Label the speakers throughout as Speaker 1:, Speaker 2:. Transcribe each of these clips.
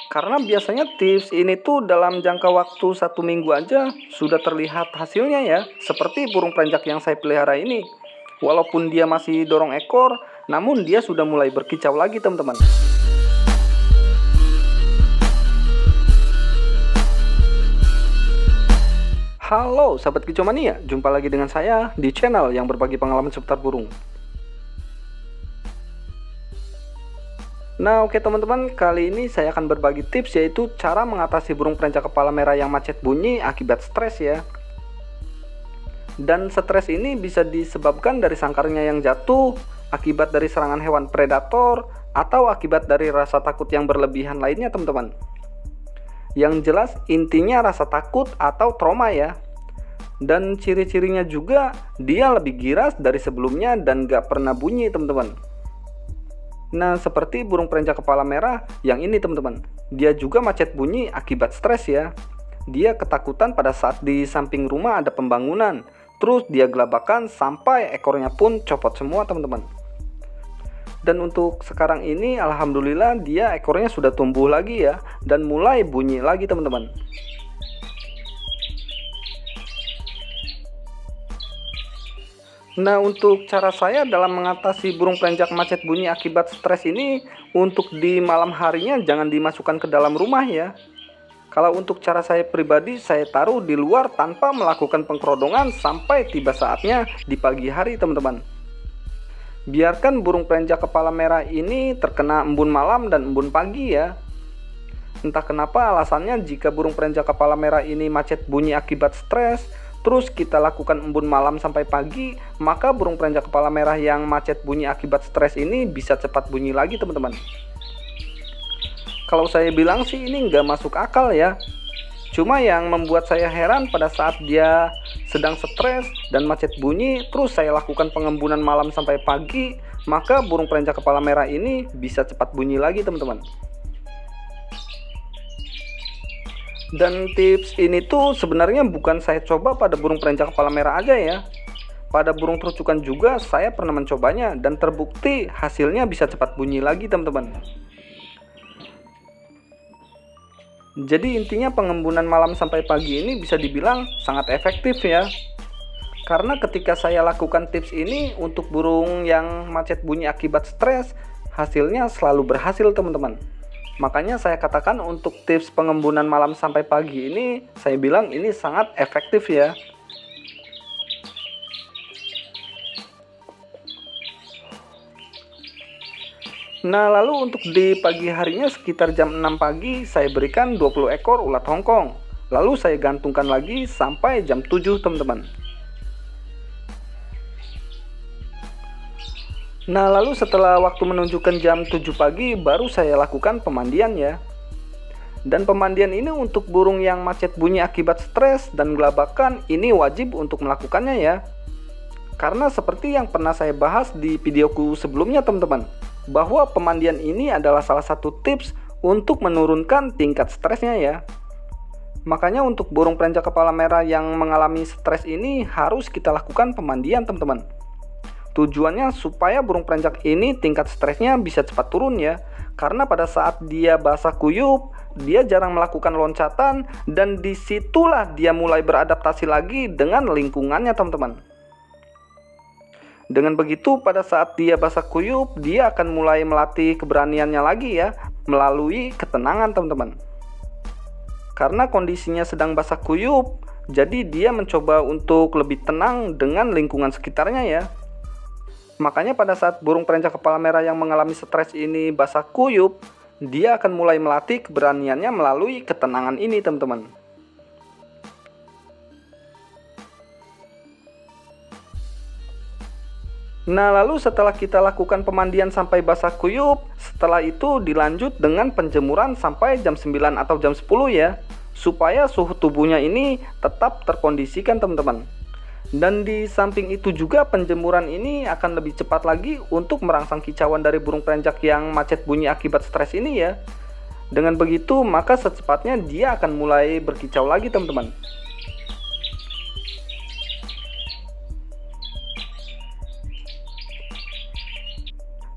Speaker 1: Karena biasanya tips ini tuh dalam jangka waktu 1 minggu aja sudah terlihat hasilnya ya. Seperti burung perenjak yang saya pelihara ini. Walaupun dia masih dorong ekor, namun dia sudah mulai berkicau lagi teman-teman. Halo sahabat kicau mania, jumpa lagi dengan saya di channel yang berbagi pengalaman seputar burung. Nah oke teman-teman, kali ini saya akan berbagi tips yaitu cara mengatasi burung perenjak kepala merah yang macet bunyi akibat stres ya. Dan stres ini bisa disebabkan dari sangkarnya yang jatuh, akibat dari serangan hewan predator, atau akibat dari rasa takut yang berlebihan lainnya teman-teman. Yang jelas intinya rasa takut atau trauma ya. Dan ciri-cirinya juga dia lebih giras dari sebelumnya dan gak pernah bunyi teman-teman. Nah seperti burung perenjak kepala merah yang ini teman-teman, dia juga macet bunyi akibat stres ya. Dia ketakutan pada saat di samping rumah ada pembangunan, terus dia gelabakan sampai ekornya pun copot semua teman-teman. Dan untuk sekarang ini alhamdulillah dia ekornya sudah tumbuh lagi ya, dan mulai bunyi lagi teman-teman. Nah untuk cara saya dalam mengatasi burung perenjak macet bunyi akibat stres ini, untuk di malam harinya jangan dimasukkan ke dalam rumah ya. Kalau untuk cara saya pribadi, saya taruh di luar tanpa melakukan pengkerodongan sampai tiba saatnya di pagi hari teman-teman. Biarkan burung perenjak kepala merah ini terkena embun malam dan embun pagi ya. Entah kenapa alasannya jika burung perenjak kepala merah ini macet bunyi akibat stres, terus kita lakukan embun malam sampai pagi, maka burung perenjak kepala merah yang macet bunyi akibat stres ini bisa cepat bunyi lagi teman-teman. Kalau saya bilang sih ini nggak masuk akal ya. Cuma yang membuat saya heran pada saat dia sedang stres dan macet bunyi, terus saya lakukan pengembunan malam sampai pagi, maka burung perenjak kepala merah ini bisa cepat bunyi lagi teman-teman. Dan tips ini tuh sebenarnya bukan saya coba pada burung perenjak kepala merah aja ya. Pada burung terucukan juga saya pernah mencobanya dan terbukti hasilnya bisa cepat bunyi lagi teman-teman. Jadi intinya pengembunan malam sampai pagi ini bisa dibilang sangat efektif ya. Karena ketika saya lakukan tips ini untuk burung yang macet bunyi akibat stres, hasilnya selalu berhasil teman-teman. Makanya saya katakan untuk tips pengembunan malam sampai pagi ini, saya bilang ini sangat efektif ya. Nah lalu untuk di pagi harinya sekitar jam 6 pagi saya berikan 20 ekor ulat Hongkong. Lalu saya gantungkan lagi sampai jam 7 teman-teman. Nah lalu setelah waktu menunjukkan jam 7 pagi baru saya lakukan pemandian ya. Dan pemandian ini untuk burung yang macet bunyi akibat stres dan gelabakan ini wajib untuk melakukannya ya. Karena seperti yang pernah saya bahas di videoku sebelumnya teman-teman, bahwa pemandian ini adalah salah satu tips untuk menurunkan tingkat stresnya ya. Makanya untuk burung perenjak kepala merah yang mengalami stres ini harus kita lakukan pemandian teman-teman. Tujuannya supaya burung perenjak ini tingkat stresnya bisa cepat turun ya. Karena pada saat dia basah kuyup, dia jarang melakukan loncatan, dan disitulah dia mulai beradaptasi lagi dengan lingkungannya teman-teman. Dengan begitu pada saat dia basah kuyup, dia akan mulai melatih keberaniannya lagi ya, melalui ketenangan teman-teman. Karena kondisinya sedang basah kuyup, jadi dia mencoba untuk lebih tenang dengan lingkungan sekitarnya ya. Makanya pada saat burung perenjak kepala merah yang mengalami stres ini basah kuyup, dia akan mulai melatih keberaniannya melalui ketenangan ini teman-teman. Nah lalu setelah kita lakukan pemandian sampai basah kuyup, setelah itu dilanjut dengan penjemuran sampai jam 9 atau jam 10 ya, supaya suhu tubuhnya ini tetap terkondisikan teman-teman. Dan di samping itu juga penjemuran ini akan lebih cepat lagi untuk merangsang kicauan dari burung perenjak yang macet bunyi akibat stres ini ya. Dengan begitu maka secepatnya dia akan mulai berkicau lagi teman-teman.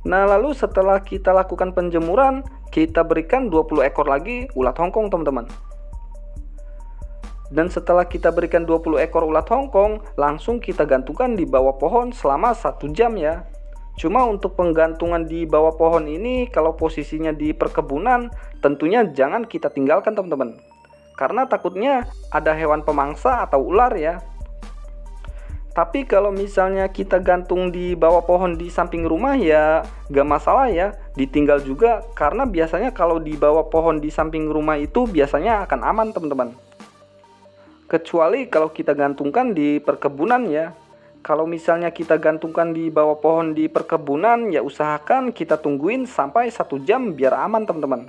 Speaker 1: Nah lalu setelah kita lakukan penjemuran, kita berikan 20 ekor lagi ulat Hongkong teman-teman. Dan setelah kita berikan 20 ekor ulat Hongkong, langsung kita gantungkan di bawah pohon selama 1 jam ya. Cuma untuk penggantungan di bawah pohon ini, kalau posisinya di perkebunan, tentunya jangan kita tinggalkan teman-teman. Karena takutnya ada hewan pemangsa atau ular ya. Tapi kalau misalnya kita gantung di bawah pohon di samping rumah ya gak masalah ya, ditinggal juga. Karena biasanya kalau di bawah pohon di samping rumah itu biasanya akan aman teman-teman. Kecuali kalau kita gantungkan di perkebunan ya. Kalau misalnya kita gantungkan di bawah pohon di perkebunan, ya usahakan kita tungguin sampai 1 jam biar aman teman-teman.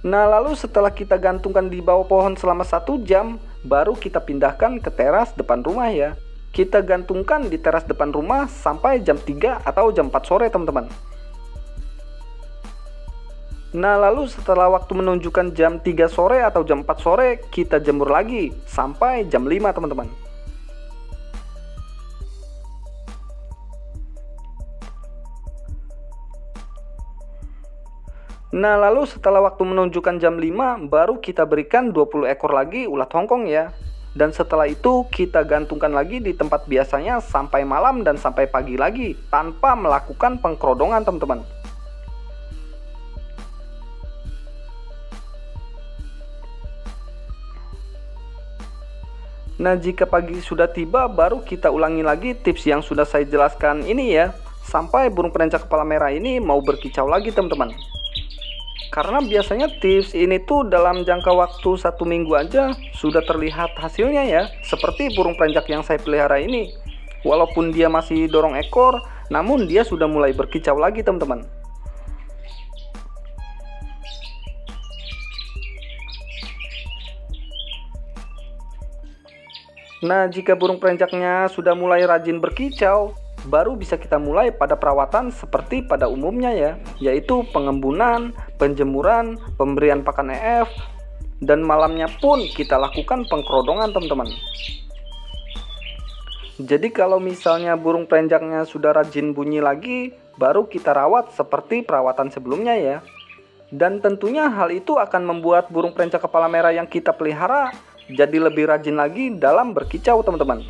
Speaker 1: Nah, lalu setelah kita gantungkan di bawah pohon selama 1 jam, baru kita pindahkan ke teras depan rumah ya. Kita gantungkan di teras depan rumah sampai jam 3 atau jam 4 sore teman-teman. Nah, lalu setelah waktu menunjukkan jam 3 sore atau jam 4 sore, kita jemur lagi sampai jam 5 teman-teman. Nah, lalu setelah waktu menunjukkan jam 5, baru kita berikan 20 ekor lagi ulat Hongkong ya. Dan setelah itu kita gantungkan lagi di tempat biasanya sampai malam dan sampai pagi lagi, tanpa melakukan pengkerodongan teman-teman. Nah, jika pagi sudah tiba, baru kita ulangi lagi tips yang sudah saya jelaskan ini ya, sampai burung perencak kepala merah ini mau berkicau lagi teman-teman. Karena biasanya tips ini tuh dalam jangka waktu 1 minggu aja sudah terlihat hasilnya ya, seperti burung perencak yang saya pelihara ini. Walaupun dia masih dorong ekor, namun dia sudah mulai berkicau lagi teman-teman. Nah, jika burung perencaknya sudah mulai rajin berkicau, baru bisa kita mulai pada perawatan seperti pada umumnya ya, yaitu pengembunan, penjemuran, pemberian pakan EF, dan malamnya pun kita lakukan pengkerodongan teman-teman. Jadi kalau misalnya burung perencaknya sudah rajin bunyi lagi, baru kita rawat seperti perawatan sebelumnya ya. Dan tentunya hal itu akan membuat burung perencak kepala merah yang kita pelihara jadi lebih rajin lagi dalam berkicau teman-teman.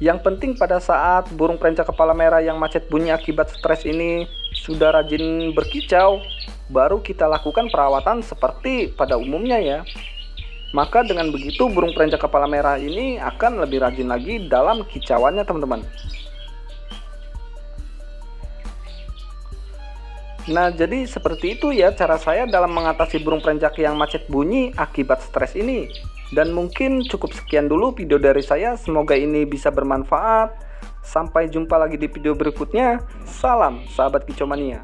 Speaker 1: Yang penting pada saat burung perencak kepala merah yang macet bunyi akibat stres ini sudah rajin berkicau, baru kita lakukan perawatan seperti pada umumnya ya. Maka dengan begitu burung perencak kepala merah ini akan lebih rajin lagi dalam kicauannya teman-teman. Nah, jadi seperti itu ya cara saya dalam mengatasi burung perencak yang macet bunyi akibat stres ini. Dan mungkin cukup sekian dulu video dari saya, semoga ini bisa bermanfaat. Sampai jumpa lagi di video berikutnya. Salam sahabat kicau mania.